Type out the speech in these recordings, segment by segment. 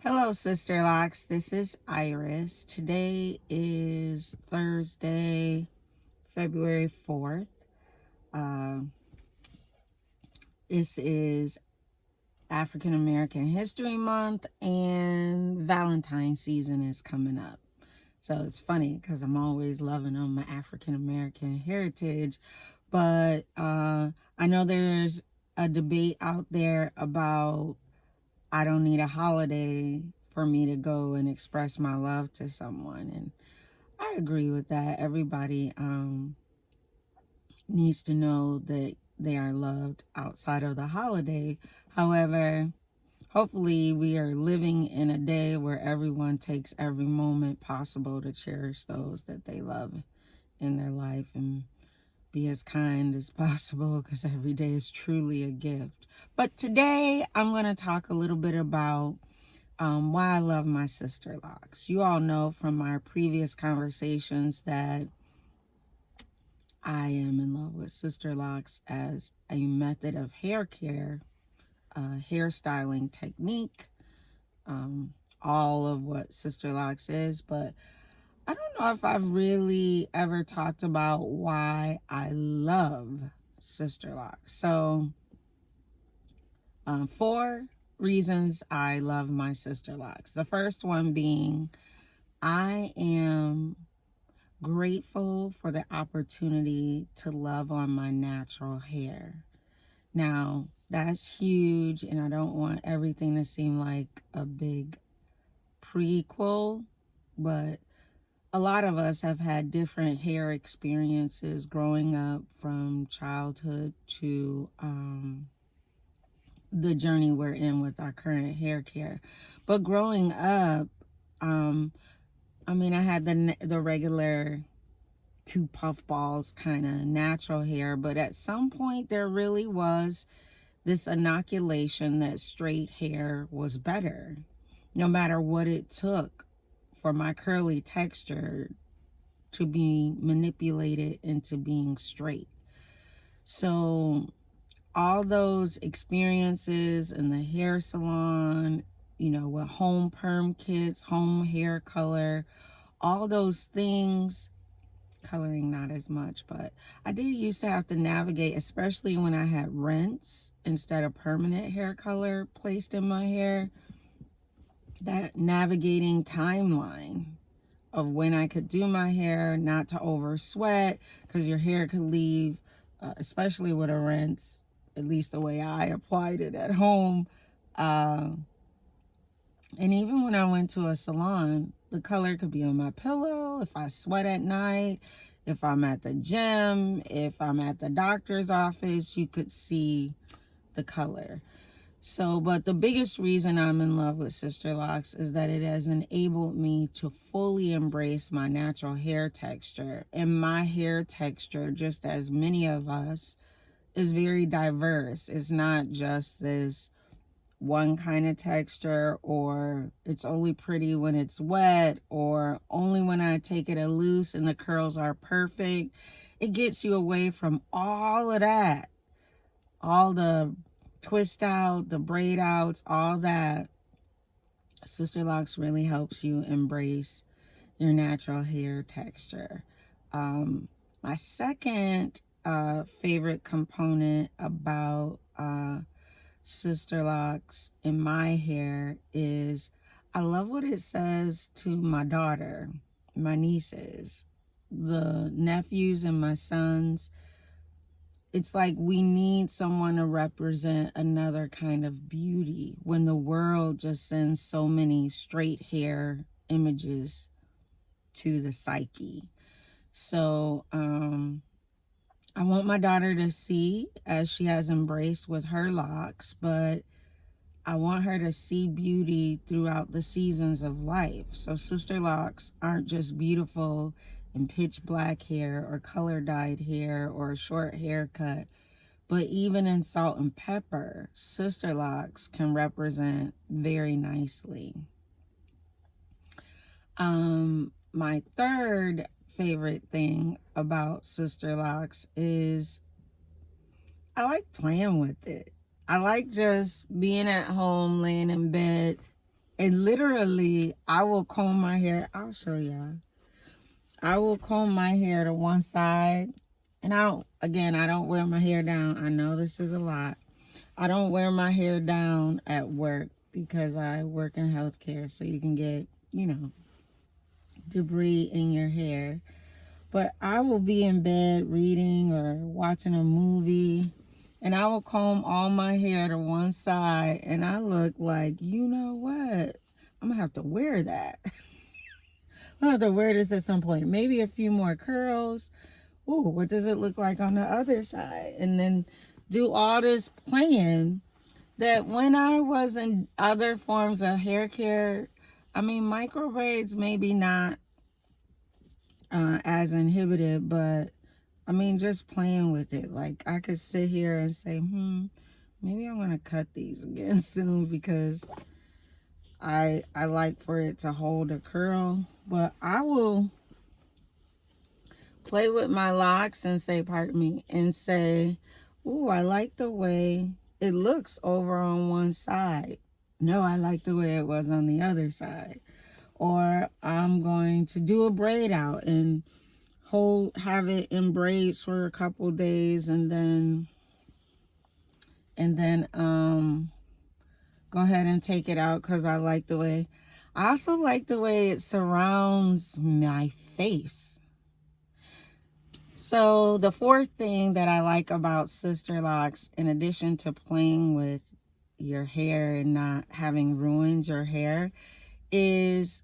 Hello, Sisterlocks. This is Iris. Today is Thursday, February 4th. Uh, this is African American History Month, and Valentine's season is coming up. So it's funny because I'm always loving on my African American heritage. But I know there's a debate out there about I don't need a holiday for me to go and express my love to someone. And I agree with that. Everybody needs to know that they are loved outside of the holiday. However, hopefully we are living in a day where everyone takes every moment possible to cherish those that they love in their life and be as kind as possible, because every day is truly a gift. But today I'm going to talk a little bit about why I love my Sisterlocks. You all know from my previous conversations that I am in love with Sisterlocks as a method of hair care, hairstyling technique, all of what Sisterlocks is. But I don't know if I've really ever talked about why I love Sisterlocks. So, four reasons I love my Sisterlocks. The first one being I am grateful for the opportunity to love on my natural hair. Now, that's huge, and I don't want everything to seem like a big prequel, but a lot of us have had different hair experiences growing up from childhood to the journey we're in with our current hair care. But growing up, I had the regular two puff balls kind of natural hair, but at some point there really was this inoculation that straight hair was better, no matter what it took for my curly texture to be manipulated into being straight. So all those experiences in the hair salon, with home perm kits, home hair color, all those things, coloring not as much, but I did used to have to navigate, especially when I had rinse instead of permanent hair color placed in my hair, that navigating timeline of when I could do my hair, not to over sweat, because your hair could leave, especially with a rinse, at least the way I applied it at home. And even when I went to a salon, the color could be on my pillow, if I sweat at night, if I'm at the gym, if I'm at the doctor's office, you could see the color. So, but the biggest reason I'm in love with Sisterlocks is that it has enabled me to fully embrace my natural hair texture. And my hair texture, just as many of us, is very diverse. It's not just this one kind of texture, or it's only pretty when it's wet, or only when I take it a loose and the curls are perfect. It gets you away from all of that, all the twist out, the braid outs, all that. Sisterlocks really helps you embrace your natural hair texture. My second favorite component about Sisterlocks in my hair is I love what it says to my daughter, my nieces, the nephews, and my sons. It's like we need someone to represent another kind of beauty when the world just sends so many straight hair images to the psyche. So I want my daughter to see, as she has embraced with her locks, but I want her to see beauty throughout the seasons of life. So Sisterlocks aren't just beautiful in pitch black hair or color dyed hair or a short haircut, but even in salt and pepper, Sisterlocks can represent very nicely. My third favorite thing about Sisterlocks is I like playing with it. I like just being at home, laying in bed, And literally, I will comb my hair. I'll show y'all. I will comb my hair to one side. And I don't wear my hair down. I know this is a lot. I don't wear my hair down at work because I work in healthcare. So you can get, debris in your hair. But I will be in bed reading or watching a movie, and I will comb all my hair to one side, and I look like, you know what? I'm gonna have to wear that. I'm gonna have to wear this at some point. Maybe a few more curls. Ooh, what does it look like on the other side? And then do all this plan that when I was in other forms of hair care, I mean, micro braids maybe not as inhibited, but I mean, just playing with it. Like, I could sit here and say, maybe I'm going to cut these again soon because I like for it to hold a curl. But I will play with my locks and say, pardon me, and say, ooh, I like the way it looks over on one side. No, I like the way it was on the other side. Or I'm going to do a braid out and have it in braids for a couple days, and then go ahead and take it out because I also like the way it surrounds my face. So the fourth thing that I like about Sisterlocks, in addition to playing with your hair and not having ruined your hair, is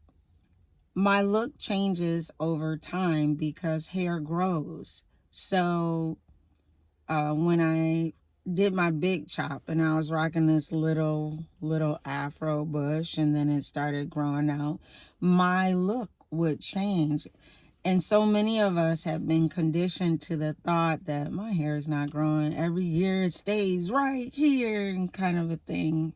my look changes over time because hair grows. So when I did my big chop and I was rocking this little afro bush, and then it started growing out, my look would change. And so many of us have been conditioned to the thought that my hair is not growing. Every year it stays right here, and kind of a thing.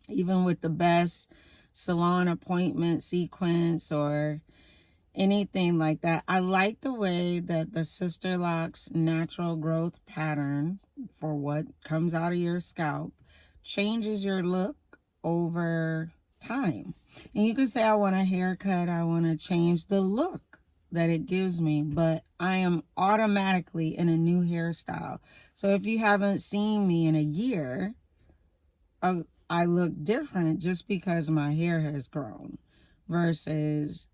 Even with the best salon appointment sequence or anything like that. I like the way that the Sisterlocks natural growth pattern for what comes out of your scalp changes your look over time. And you could say, I want a haircut, I want to change the look that it gives me, but I am automatically in a new hairstyle. So if you haven't seen me in a year, I look different just because my hair has grown versus,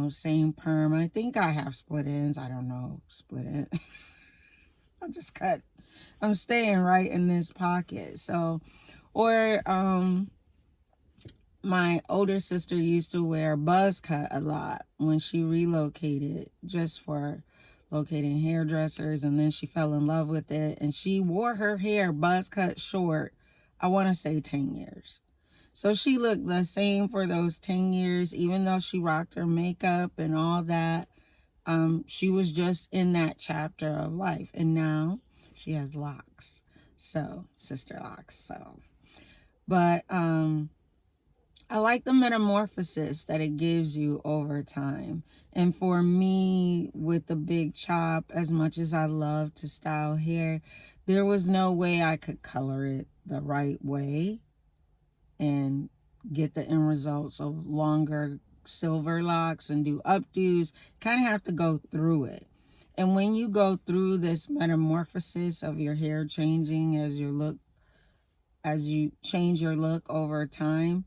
same perm. I think I have split ends. I don't know, split ends. I just cut. I'm staying right in this pocket. So, or my older sister used to wear buzz cut a lot when she relocated, just for locating hairdressers, and then she fell in love with it, and she wore her hair buzz cut short, I want to say 10 years. So she looked the same for those 10 years, even though she rocked her makeup and all that. She was just in that chapter of life, and now she has locks. So, Sisterlocks. So, but I like the metamorphosis that it gives you over time. And for me, with the big chop, as much as I love to style hair, there was no way I could color it the right way and get the end results of longer silver locks and do updos. Kind of have to go through it. And when you go through this metamorphosis of your hair changing as you change your look over time,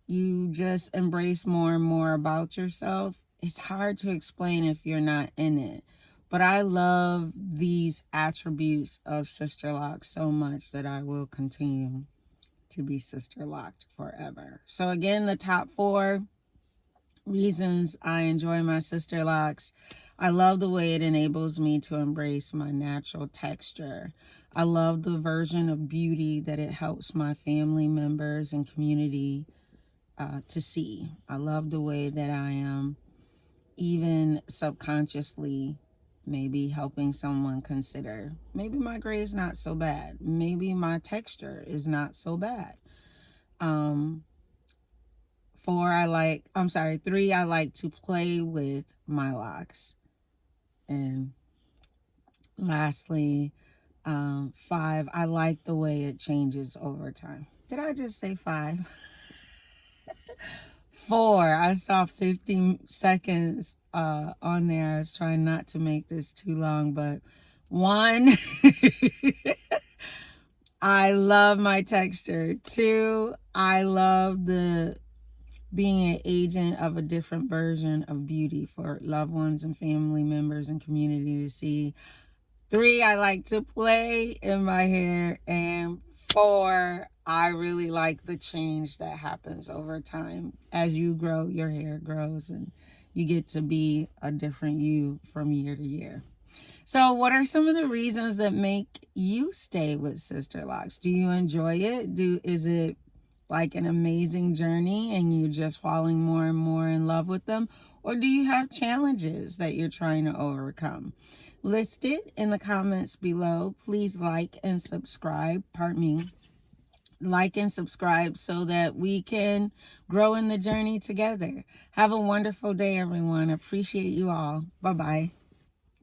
you just embrace more and more about yourself. It's hard to explain if you're not in it. But I love these attributes of Sisterlocks so much that I will continue to be Sisterlocked forever. So again, the top 4 reasons I enjoy my Sisterlocks. I love the way it enables me to embrace my natural texture. I love the version of beauty that it helps my family members and community to see. I love the way that I am even subconsciously maybe helping someone consider, maybe my gray is not so bad. Maybe my texture is not so bad. 3, I like to play with my locks. And lastly, 5, I like the way it changes over time. Did I just say 5? 4, I saw 15 seconds on there. I was trying not to make this too long, but 1, I love my texture. 2, I love the being an agent of a different version of beauty for loved ones and family members and community to see. 3, I like to play in my hair. And 4, I really like the change that happens over time. As you grow, your hair grows and you get to be a different you from year to year. So what are some of the reasons that make you stay with Sisterlocks? Do you enjoy it? Is it like an amazing journey and you're just falling more and more in love with them? Or do you have challenges that you're trying to overcome? List it in the comments below. Please like and subscribe. Pardon me. Like and subscribe so that we can grow in the journey together. Have a wonderful day, everyone. Appreciate you all. Bye-bye.